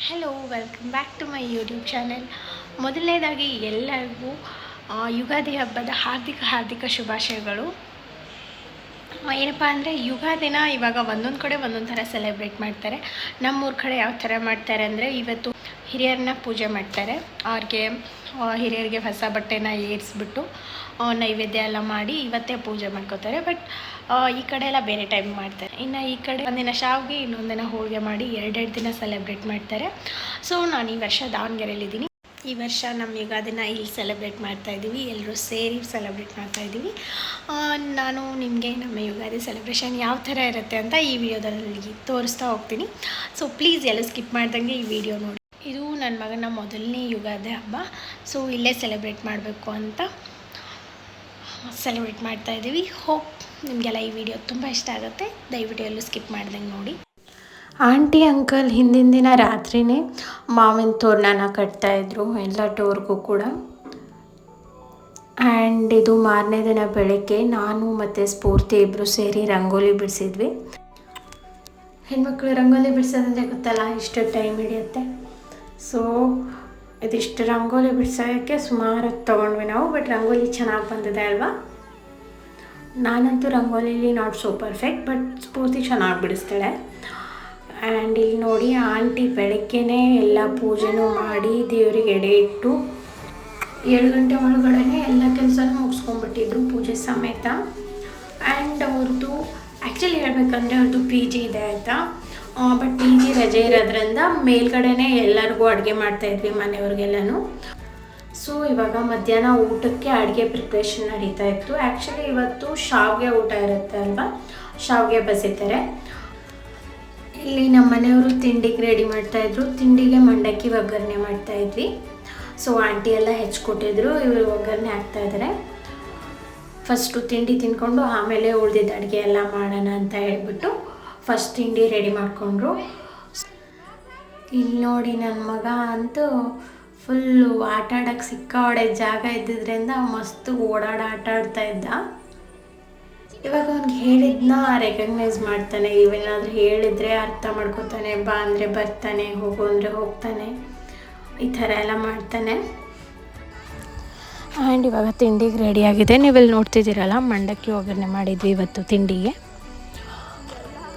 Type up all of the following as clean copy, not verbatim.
Hello, welcome back to my YouTube channel. ಮೊದಲನೇದಾಗಿ ಎಲ್ಲರಿಗೂ ಯುಗಾದಿ ಹಬ್ಬದ ಹಾರ್ದಿಕ ಶುಭಾಶಯಗಳು. ಏನಪ್ಪ ಅಂದರೆ ಯುಗಾದಿನ ಇವಾಗ ಒಂದೊಂದು ಕಡೆ ಒಂದೊಂದು ಥರ ಸೆಲೆಬ್ರೇಟ್ ಮಾಡ್ತಾರೆ. ನಮ್ಮೂರ ಕಡೆ ಯಾವ ಥರ ಮಾಡ್ತಾರೆ ಅಂದರೆ, ಇವತ್ತು ಹಿರಿಯರನ್ನ ಪೂಜೆ ಮಾಡ್ತಾರೆ. ಹಿರಿಯರಿಗೆ ಹೊಸ ಬಟ್ಟೆನ ಏರಿಸ್ಬಿಟ್ಟು ನೈವೇದ್ಯ ಎಲ್ಲ ಮಾಡಿ ಇವತ್ತೇ ಪೂಜೆ ಮಾಡ್ಕೋತಾರೆ. ಬಟ್ ಈ ಕಡೆ ಎಲ್ಲ ಬೇರೆ ಟೈಮ್ ಮಾಡ್ತಾರೆ. ಇನ್ನು ಈ ಕಡೆ ಒಂದಿನ ಶಾವಿಗೆ, ಇನ್ನೊಂದಿನ ಹೋಳಿಗೆ ಮಾಡಿ ಎರಡೆರಡು ದಿನ ಸೆಲೆಬ್ರೇಟ್ ಮಾಡ್ತಾರೆ. ಸೊ ನಾನು ಈ ವರ್ಷ ದಾವಣಗೆರೆಯಲ್ಲಿದ್ದೀನಿ. ಈ ವರ್ಷ ನಮ್ಮ ಯುಗಾದಿನ ಇಲ್ಲಿ ಸೆಲೆಬ್ರೇಟ್ ಮಾಡ್ತಾಯಿದ್ದೀವಿ. ಎಲ್ಲರೂ ಸೇರಿ ಸೆಲೆಬ್ರೇಟ್ ಮಾಡ್ತಾಯಿದ್ದೀವಿ. ನಾನು ನಿಮಗೆ ನಮ್ಮ ಯುಗಾದಿ ಸೆಲೆಬ್ರೇಷನ್ ಯಾವ ಥರ ಇರುತ್ತೆ ಅಂತ ಈ ವಿಡಿಯೋದಲ್ಲಿ ತೋರಿಸ್ತಾ ಹೋಗ್ತೀನಿ. ಸೊ ಪ್ಲೀಸ್ ಎಲ್ಲೂ ಸ್ಕಿಪ್ ಮಾಡ್ದಂಗೆ ಈ ವಿಡಿಯೋ ನೋಡಿ. ಇದು ನನ್ನ ಮಗನ ಮೊದಲನೇ ಯುಗಾದಿ ಹಬ್ಬ. ಸೊ ಇಲ್ಲೇ ಸೆಲೆಬ್ರೇಟ್ ಮಾಡಬೇಕು ಅಂತ ಸೆಲೆಬ್ರೇಟ್ ಮಾಡ್ತಾಯಿದ್ದೀವಿ. ಹೋಪ್ ನಿಮಗೆಲ್ಲ ಈ ವಿಡಿಯೋ ತುಂಬ ಇಷ್ಟ ಆಗುತ್ತೆ. ದಯವಿಟ್ಟು ಎಲ್ಲೂ ಸ್ಕಿಪ್ ಮಾಡ್ದಂಗೆ ನೋಡಿ. ಆಂಟಿ ಅಂಕಲ್ ಹಿಂದಿನ ದಿನ ರಾತ್ರಿಯೇ ಮಾವಿನ ತೋರಣನ ಕಟ್ತಾಯಿದ್ರು ಎಲ್ಲ ಡೋರ್ಗೂ ಕೂಡ. ಆ್ಯಂಡ್ ಇದು ಮಾರನೇ ದಿನ ಬೆಳಗ್ಗೆ ನಾನು ಮತ್ತು ಸ್ಫೂರ್ತಿ ಇಬ್ಬರು ಸೇರಿ ರಂಗೋಲಿ ಬಿಡಿಸಿದ್ವಿ. ಹೆಣ್ಮಕ್ಳು ರಂಗೋಲಿ ಬಿಡಿಸೋದಂದರೆ ಗೊತ್ತಲ್ಲ, ಇಷ್ಟು ಟೈಮ್ ಹಿಡಿಯುತ್ತೆ. ಸೊ ಇದಿಷ್ಟು ರಂಗೋಲಿ ಬಿಡ್ಸೋಕ್ಕೆ ಸುಮಾರು ತೊಗೊಂಡ್ವಿ ನಾವು. ಬಟ್ ರಂಗೋಲಿ ಚೆನ್ನಾಗಿ ಬಂದಿದೆ ಅಲ್ವಾ. ನಾನಂತೂ ರಂಗೋಲಿಲಿ ನಾಟ್ ಸೋ ಪರ್ಫೆಕ್ಟ್, ಬಟ್ ಸ್ಫೂರ್ತಿ ಚೆನ್ನಾಗಿ ಬಿಡಿಸ್ತಾಳೆ. ಆ್ಯಂಡ್ ಇಲ್ಲಿ ನೋಡಿ, ಆಂಟಿ ಬೆಳಗ್ಗೆನೇ ಎಲ್ಲ ಪೂಜೆನೂ ಮಾಡಿ ದೇವರಿಗೆ ಎಡೆ ಇಟ್ಟು 7 ಗಂಟೆ ಒಳಗಡೆ ಎಲ್ಲ ಕೆಲಸನೂ ಮುಗಿಸ್ಕೊಂಡ್ಬಿಟ್ಟಿದ್ರು ಪೂಜೆ ಸಮೇತ. ಆ್ಯಂಡ್ ಅವ್ರದ್ದು ಆ್ಯಕ್ಚುಲಿ ಹೇಳ್ಬೇಕಂದ್ರೆ ಅವ್ರದ್ದು PG ಇದೆ ಆಯಿತಾ. ಬಟ್ PG ರಜೆ ಇರೋದ್ರಿಂದ ಮೇಲ್ಗಡೆನೇ ಎಲ್ಲರಿಗೂ ಅಡುಗೆ ಮಾಡ್ತಾಯಿದ್ವಿ ಮನೆಯವ್ರಿಗೆಲ್ಲನೂ. ಸೊ ಇವಾಗ ಮಧ್ಯಾಹ್ನ ಊಟಕ್ಕೆ ಅಡುಗೆ ಪ್ರಿಪ್ರೇಷನ್ ನಡೀತಾ ಇತ್ತು. ಆ್ಯಕ್ಚುಲಿ ಇವತ್ತು ಶಾವಿಗೆ ಊಟ ಇರುತ್ತೆ ಅಲ್ವಾ, ಶಾವಿಗೆ ಬಸಿತಾರೆ. ಇಲ್ಲಿ ನಮ್ಮ ಮನೆಯವರು ತಿಂಡಿಗೆ ರೆಡಿ ಮಾಡ್ತಾಯಿದ್ರು. ತಿಂಡಿಗೆ ಮಂಡಕ್ಕಿ ಒಗ್ಗರಣೆ ಮಾಡ್ತಾಯಿದ್ವಿ. ಸೊ ಆಂಟಿ ಎಲ್ಲ ಹೆಚ್ಕೊಟ್ಟಿದ್ರು, ಇವರು ಒಗ್ಗರಣೆ ಹಾಕ್ತಾಯಿದ್ದಾರೆ. ಫಸ್ಟು ತಿಂಡಿ ತಿಂದ್ಕೊಂಡು ಆಮೇಲೆ ಉಳಿದಿದ್ದ ಅಡುಗೆ ಎಲ್ಲ ಮಾಡೋಣ ಅಂತ ಹೇಳ್ಬಿಟ್ಟು ಫಸ್ಟ್ ತಿಂಡಿ ರೆಡಿ ಮಾಡಿಕೊಂಡ್ರು. ಇಲ್ಲಿ ನೋಡಿ, ನನ್ನ ಮಗ ಅಂತೂ ಫುಲ್ಲು ಆಟ ಆಡೋಕ್ಕೆ ಸಿಕ್ಕಾಪಟ್ಟೆ ಜಾಗ ಇದ್ದಿದ್ದರಿಂದ ಮಸ್ತು ಆಟ ಆಡ್ತಾ ಇದ್ದ. ಇವಾಗ ಅವ್ನಿಗೆ ಹೇಳಿದ್ನ ರೆಕಗ್ನೈಸ್ ಮಾಡ್ತಾನೆ. ಇವೇನಾದರೂ ಹೇಳಿದರೆ ಅರ್ಥ ಮಾಡ್ಕೋತಾನೆ. ಬಾ ಅಂದರೆ ಬರ್ತಾನೆ, ಹೋಗು ಅಂದರೆ ಹೋಗ್ತಾನೆ, ಈ ಥರ ಎಲ್ಲ ಮಾಡ್ತಾನೆ. ಆ್ಯಂಡ್ ಇವಾಗ ತಿಂಡಿಗೆ ರೆಡಿಯಾಗಿದೆ. ನೀವೆಲ್ಲಿ ನೋಡ್ತಿದ್ದೀರಲ್ಲ, ಮಂಡಕ್ಕಿ ಒಗ್ಗರಣೆ ಮಾಡಿದ್ವಿ ಇವತ್ತು ತಿಂಡಿಗೆ.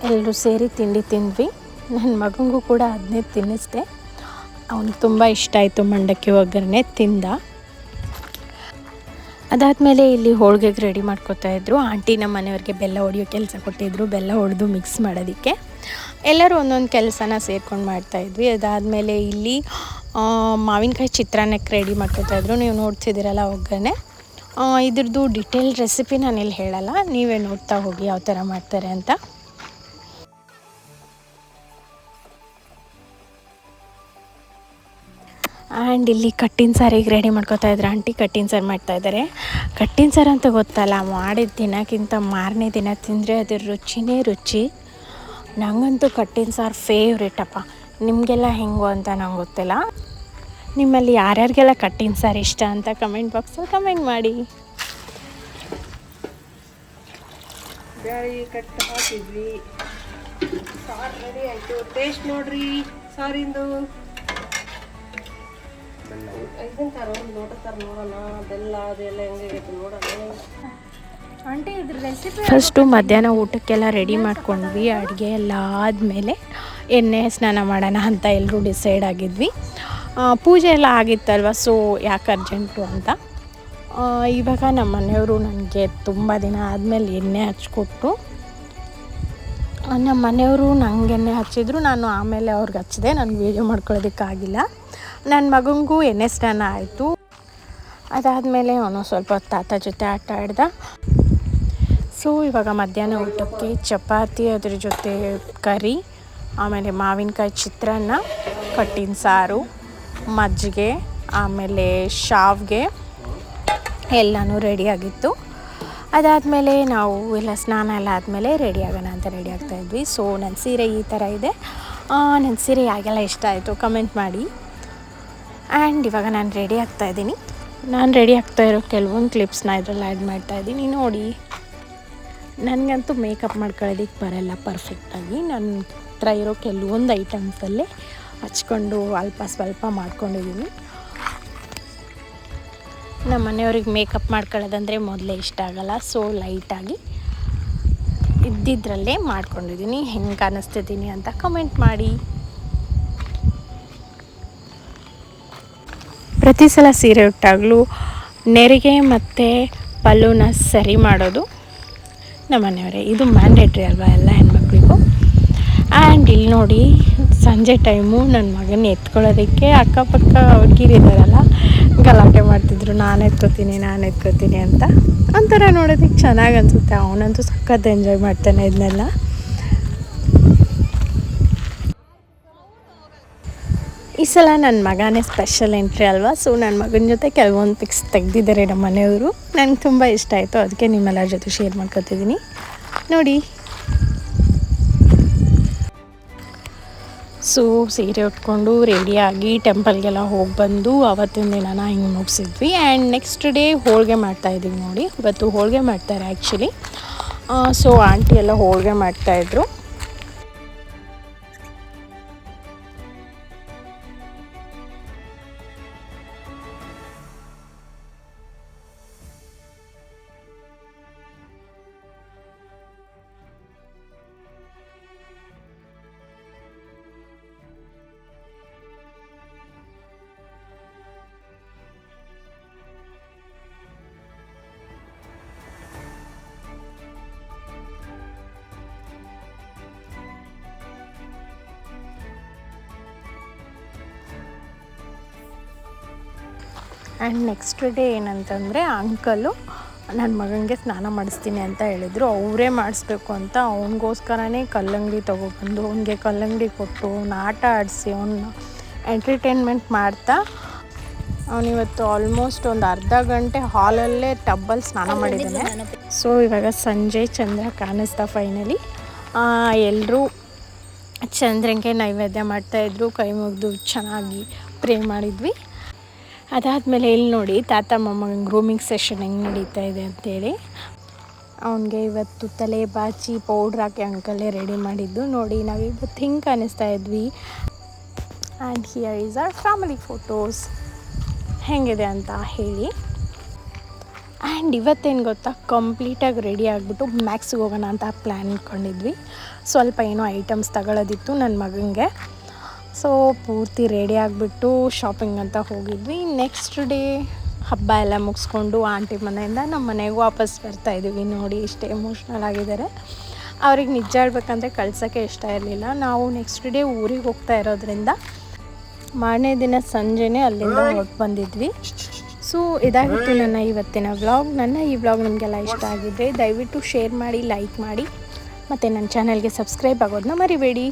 ಎಲ್ಲರೂ ಸೇರಿ ತಿಂಡಿ ತಿಂದ್ವಿ. ನನ್ನ ಮಗನಿಗೂ ಕೂಡ ಅದನ್ನೇ ತಿನ್ನಿಸ್ದೆ. ಅವನಿಗೆ ತುಂಬ ಇಷ್ಟ ಆಯಿತು ಮಂಡಕ್ಕಿ ಒಗ್ಗರಣೆ, ತಿಂದ. ಅದಾದಮೇಲೆ ಇಲ್ಲಿ ಹೋಳಿಗೆಗೆ ರೆಡಿ ಮಾಡ್ಕೊತಾಯಿದ್ರು. ಆಂಟಿ ನಮ್ಮ ಮನೆಯವ್ರಿಗೆ ಬೆಲ್ಲ ಹೊಡೆಯೋ ಕೆಲಸ ಕೊಟ್ಟಿದ್ರು, ಬೆಲ್ಲ ಹೊಡೆದು ಮಿಕ್ಸ್ ಮಾಡೋದಕ್ಕೆ. ಎಲ್ಲರೂ ಒಂದೊಂದು ಕೆಲಸನ ಸೇರ್ಕೊಂಡು ಮಾಡ್ತಾಯಿದ್ವಿ. ಅದಾದಮೇಲೆ ಇಲ್ಲಿ ಮಾವಿನಕಾಯಿ ಚಿತ್ರಾನ್ನಕ್ಕೆ ರೆಡಿ ಮಾಡ್ಕೊತಾಯಿದ್ರು. ನೀವು ನೋಡ್ತಿದ್ದೀರಲ್ಲ ಒಗ್ಗರಣೆ. ಇದ್ರದ್ದು ಡಿಟೇಲ್ ರೆಸಿಪಿ ನಾನಿಲ್ಲಿ ಹೇಳಲ್ಲ, ನೀವೇ ನೋಡ್ತಾ ಹೋಗಿ ಯಾವ ಥರ ಮಾಡ್ತಾರೆ ಅಂತ. ಆ್ಯಂಡ್ ಇಲ್ಲಿ ಕಟ್ಟಿನ ಸಾರಿಗೆ ರೆಡಿ ಮಾಡ್ಕೊತಾಯಿದ್ರು ಆಂಟಿ. ಕಟ್ಟಿನ ಸಾರು ಮಾಡ್ತಾಯಿದ್ದಾರೆ. ಕಟ್ಟಿನ ಸಾರು ಅಂತ ಗೊತ್ತಲ್ಲ, ಮಾಡಿದ ದಿನಕ್ಕಿಂತ ಮಾರನೇ ದಿನ ತಿಂದರೆ ಅದ್ರ ರುಚಿನೇ ರುಚಿ. ನನಗಂತೂ ಕಟ್ಟಿನ ಸಾರು ಫೇವ್ರೇಟಪ್ಪ. ನಿಮಗೆಲ್ಲ ಹೆಂಗೋ ಅಂತ ನಂಗೆ ಗೊತ್ತಿಲ್ಲ. ನಿಮ್ಮಲ್ಲಿ ಯಾರ್ಯಾರಿಗೆಲ್ಲ ಕಟ್ಟಿನ ಸಾರು ಇಷ್ಟ ಅಂತ ಕಮೆಂಟ್ ಬಾಕ್ಸಲ್ಲಿ ಕಮೆಂಟ್ ಮಾಡಿ. ಬ್ಯಾಳಿ ಕಟ್ಟು ಹಾಕಿದ್ವಿ, ಸಾರು ರೆಡಿ ಆಯಿತು. ಟೇಸ್ಟ್ ನೋಡ್ರಿ ಸಾರಿಂದು. ಇದನ್ನ ತರ ನೋಡೋಣ, ಬೆಲ್ಲ ಅದೆಲ್ಲ ಹೆಂಗಾಗೈತೆ ನೋಡೋಣ. ಆಂಟಿ ಇದ್ರ ರೆಸಿಪಿ ಫಸ್ಟು ಮಧ್ಯಾಹ್ನ ಊಟಕ್ಕೆಲ್ಲ ರೆಡಿ ಮಾಡ್ಕೊಂಡ್ವಿ. ಅಡುಗೆ ಎಲ್ಲ ಆದಮೇಲೆ ಎಣ್ಣೆ ಸ್ನಾನ ಮಾಡೋಣ ಅಂತ ಎಲ್ಲರೂ ಡಿಸೈಡ್ ಆಗಿದ್ವಿ. ಪೂಜೆ ಎಲ್ಲ ಆಗಿತ್ತಲ್ವ, ಸೊ ಯಾಕೆ ಅರ್ಜೆಂಟು ಅಂತ. ಇವಾಗ ನಮ್ಮ ಮನೆಯವರು ನನಗೆ ತುಂಬ ದಿನ ಆದಮೇಲೆ ಎಣ್ಣೆ ಹಚ್ಕೊಟ್ಟು, ನಮ್ಮ ಮನೆಯವರು ನಂಗೆ ಎಣ್ಣೆ ಹಚ್ಚಿದ್ರು. ನಾನು ಆಮೇಲೆ ಅವ್ರಿಗೆ ಹಚ್ಚಿದೆ. ನನಗೆ ವೀಡಿಯೋ ಮಾಡ್ಕೊಳ್ಳೋದಕ್ಕಾಗಿಲ್ಲ. ನನ್ನ ಮಗನಿಗೂ ಎಣ್ಣೆ ಸ್ನಾನ ಆಯಿತು. ಅದಾದಮೇಲೆ ಅವನು ಸ್ವಲ್ಪ ತಾತ ಜೊತೆ ಆಟ ಆಡ್ದ. ಸೊ ಇವಾಗ ಮಧ್ಯಾಹ್ನ ಊಟಕ್ಕೆ ಚಪಾತಿ, ಅದ್ರ ಜೊತೆ ಕರಿ, ಆಮೇಲೆ ಮಾವಿನಕಾಯಿ ಚಿತ್ರಾನ್ನ, ಕಟ್ಟಿನ ಸಾರು, ಮಜ್ಜಿಗೆ, ಆಮೇಲೆ ಶಾವಿಗೆ ಎಲ್ಲನೂ ರೆಡಿಯಾಗಿತ್ತು. ಅದಾದಮೇಲೆ ನಾವು ಎಲ್ಲ ಸ್ನಾನ ಎಲ್ಲ ಆದಮೇಲೆ ರೆಡಿ ಆಗೋಣ ಅಂತ ರೆಡಿ ಆಗ್ತಾಯಿದ್ವಿ. ಸೊ ನನ್ನ ಸೀರೆ ಈ ಥರ ಇದೆ. ನನ್ನ ಸೀರೆ ಯಾರಿಗೆಲ್ಲ ಇಷ್ಟ ಆಯಿತು ಕಮೆಂಟ್ ಮಾಡಿ. ಆ್ಯಂಡ್ ಇವಾಗ ನಾನು ರೆಡಿ ಆಗ್ತಾಯಿದ್ದೀನಿ. ನಾನು ರೆಡಿ ಆಗ್ತಾಯಿರೋ ಕೆಲವೊಂದು ಕ್ಲಿಪ್ಸ್ನ ಇದರಲ್ಲಿ ಆ್ಯಡ್ ಮಾಡ್ತಾಯಿದ್ದೀನಿ ನೋಡಿ. ನನಗಂತೂ ಮೇಕಪ್ ಮಾಡ್ಕೊಳ್ಳೋದಕ್ಕೆ ಬರಲ್ಲ ಪರ್ಫೆಕ್ಟಾಗಿ. ನನ್ನ ಹತ್ರ ಇರೋ ಕೆಲವೊಂದು ಐಟಮ್ಸಲ್ಲೇ ಹಚ್ಕೊಂಡು ಅಲ್ಪ ಸ್ವಲ್ಪ ಮಾಡ್ಕೊಂಡಿದ್ದೀನಿ. ನಮ್ಮ ಮನೆಯವ್ರಿಗೆ ಮೇಕಪ್ ಮಾಡ್ಕೊಳ್ಳೋದಂದರೆ ಮೊದಲೇ ಇಷ್ಟ ಆಗಲ್ಲ. ಸೊ ಲೈಟಾಗಿ ಇದ್ದಿದ್ದರಲ್ಲೇ ಮಾಡ್ಕೊಂಡಿದ್ದೀನಿ. ಹೆಂಗೆ ಕಾಣಿಸ್ತಿದ್ದೀನಿ ಅಂತ ಕಮೆಂಟ್ ಮಾಡಿ. ಪ್ರತಿ ಸಲ ಸೀರೆ ಉಟ್ಟಾಗಲೂ ನೆರಿಗೆ ಮತ್ತು ಪಲ್ಲುನ ಸರಿ ಮಾಡೋದು ನಮ್ಮ ಮನೆಯವರೇ. ಇದು ಮ್ಯಾಂಡೇಟ್ರಿ ಅಲ್ವಾ ಎಲ್ಲ ಹೆಣ್ಮಕ್ಳಿಗೂ. ಆ್ಯಂಡ್ ಇಲ್ಲಿ ನೋಡಿ, ಸಂಜೆ ಟೈಮು ನನ್ನ ಮಗನ ಎತ್ಕೊಳ್ಳೋದಕ್ಕೆ ಅಕ್ಕಪಕ್ಕ ಹುಡುಗಿರಿದ್ದಾರಲ್ಲ ಗಲಾಟೆ ಮಾಡ್ತಿದ್ರು, ನಾನು ಎತ್ಕೋತೀನಿ ಅಂತ. ಒಂಥರ ನೋಡೋದಕ್ಕೆ ಚೆನ್ನಾಗಿ ಅನಿಸುತ್ತೆ. ಅವನಂತೂ ಸಖತ್ ಎಂಜಾಯ್ ಮಾಡ್ತಾನೆ ಇದನ್ನೆಲ್ಲ. ಈ ಸಲ ನನ್ನ ಮಗನೇ ಸ್ಪೆಷಲ್ ಎಂಟ್ರಿ ಅಲ್ವಾ. ಸೊ ನನ್ನ ಮಗನ ಜೊತೆ ಕೆಲವೊಂದು ಪಿಕ್ಸ್ ತೆಗೆದಿದ್ದಾರೆ ನಮ್ಮ ಮನೆಯವರು. ನನಗೆ ತುಂಬ ಇಷ್ಟ ಆಯಿತು, ಅದಕ್ಕೆ ನಿಮ್ಮೆಲ್ಲರ ಜೊತೆ ಶೇರ್ ಮಾಡ್ಕೊತಿದ್ದೀನಿ ನೋಡಿ. ಸೊ ಸೀರೆ ಉಟ್ಕೊಂಡು ರೆಡಿಯಾಗಿ ಟೆಂಪಲ್ಗೆಲ್ಲ ಹೋಗಿ ಬಂದು ಅವತ್ತಿನ ದಿನನ ಹಿಂಗೆ ಮುಗಿಸಿದ್ವಿ. ಆ್ಯಂಡ್ ನೆಕ್ಸ್ಟ್ ಡೇ ಹೋಳಿಗೆ ಮಾಡ್ತಾಯಿದ್ದೀವಿ ನೋಡಿ. ಇವತ್ತು ಹೋಳಿಗೆ ಮಾಡ್ತಾರೆ ಆ್ಯಕ್ಚುಲಿ. ಸೊ ಆಂಟಿ ಎಲ್ಲ ಹೋಳಿಗೆ ಮಾಡ್ತಾಯಿದ್ರು. ಆ್ಯಂಡ್ ನೆಕ್ಸ್ಟ್ ಡೇ ಏನಂತಂದರೆ ಅಂಕಲು ನನ್ನ ಮಗನಿಗೆ ಸ್ನಾನ ಮಾಡಿಸ್ತೀನಿ ಅಂತ ಹೇಳಿದರು. ಅವರೇ ಮಾಡಿಸ್ಬೇಕು ಅಂತ ಅವನಿಗೋಸ್ಕರನೇ ಕಲ್ಲಂಗಡಿ ತೊಗೊಬಂದು ಅವನಿಗೆ ಕಲ್ಲಂಗಡಿ ಕೊಟ್ಟು ಅವ್ನ ಆಟ ಆಡಿಸಿ ಅವನ್ನ ಎಂಟರ್ಟೈನ್ಮೆಂಟ್ ಮಾಡ್ತಾ ಅವನಿವತ್ತು ಆಲ್ಮೋಸ್ಟ್ ಒಂದು ಅರ್ಧ ಗಂಟೆ ಹಾಲಲ್ಲೇ ಟಬ್ಬಲ್ಲಿ ಸ್ನಾನ ಮಾಡಿದ್ದಾನೆ. ಸೊ ಇವಾಗ ಸಂಜೆ ಚಂದ್ರ ಕಾಣಿಸ್ತಾ ಫೈನಲಿ. ಎಲ್ಲರೂ ಚಂದ್ರನಿಗೆ ನೈವೇದ್ಯ ಮಾಡ್ತಾಯಿದ್ರು. ಕೈ ಮುಗಿದು ಚೆನ್ನಾಗಿ ಪ್ರೇ ಮಾಡಿದ್ವಿ. ಅದಾದಮೇಲೆ ಇಲ್ಲಿ ನೋಡಿ ತಾತ ಮೊಮ್ಮಗನ ಗ್ರೂಮಿಂಗ್ ಸೆಷನ್ ಹೆಂಗೆ ನಡೀತಾ ಇದೆ ಅಂತೇಳಿ. ಅವನಿಗೆ ಇವತ್ತು ತಲೆ ಬಾಚಿ ಪೌಡ್ರ್ ಹಾಕಿ ಅಂಕಲೇ ರೆಡಿ ಮಾಡಿದ್ದು ನೋಡಿ. ನಾವಿವತ್ತು ಹಿಂಗೆ ಕಾಣಿಸ್ತಾ ಇದ್ವಿ. And here is our family photos. ಹೆಂಗಿದೆ ಅಂತ ಹೇಳಿ. ಆ್ಯಂಡ್ ಇವತ್ತೇನು ಗೊತ್ತಾ, ಕಂಪ್ಲೀಟಾಗಿ ರೆಡಿ ಆಗಿಬಿಟ್ಟು ಮ್ಯಾಕ್ಸಿಗೆ ಹೋಗೋಣ ಅಂತ ಪ್ಲ್ಯಾನ್ ಇಟ್ಕೊಂಡಿದ್ವಿ. ಸ್ವಲ್ಪ ಏನೋ ಐಟಮ್ಸ್ ತಗೊಳ್ಳೋದಿತ್ತು ನನ್ನ ಮಗನಿಗೆ. ಸೊ ಪೂರ್ತಿ ರೆಡಿ ಆಗಿಬಿಟ್ಟು ಶಾಪಿಂಗ್ ಅಂತ ಹೋಗಿದ್ವಿ. ನೆಕ್ಸ್ಟ್ ಡೇ ಹಬ್ಬ ಎಲ್ಲ ಮುಗಿಸ್ಕೊಂಡು ಆಂಟಿ ಮನೆಯಿಂದ ನಮ್ಮ ಮನೆಗೆ ವಾಪಸ್ ಬರ್ತಾಯಿದ್ದೀವಿ. ನೋಡಿ ಇಷ್ಟು ಎಮೋಷ್ನಲ್ ಆಗಿದ್ದಾರೆ. ಅವ್ರಿಗೆ ನಿಜ ಹೇಳ್ಬೇಕಂದ್ರೆ ಕಳ್ಸೋಕ್ಕೆ ಇಷ್ಟ ಇರಲಿಲ್ಲ. ನಾವು ನೆಕ್ಸ್ಟ್ ಡೇ ಊರಿಗೆ ಹೋಗ್ತಾ ಇರೋದ್ರಿಂದ ಮಾರನೇ ದಿನ ಸಂಜೆನೇ ಅಲ್ಲಿಂದ ಹೊರಟು ಬಂದಿದ್ವಿ. ಸೊ ಇದಾಗಿತ್ತು ನನ್ನ ಇವತ್ತಿನ ವ್ಲಾಗ್. ನನ್ನ ಈ ವ್ಲಾಗ್ ನಿಮಗೆಲ್ಲ ಇಷ್ಟ ಆಗಿದ್ದರೆ ದಯವಿಟ್ಟು ಶೇರ್ ಮಾಡಿ, ಲೈಕ್ ಮಾಡಿ, ಮತ್ತು ನನ್ನ ಚಾನಲ್ಗೆ ಸಬ್ಸ್ಕ್ರೈಬ್ ಆಗೋದನ್ನ ಮರಿಬೇಡಿ.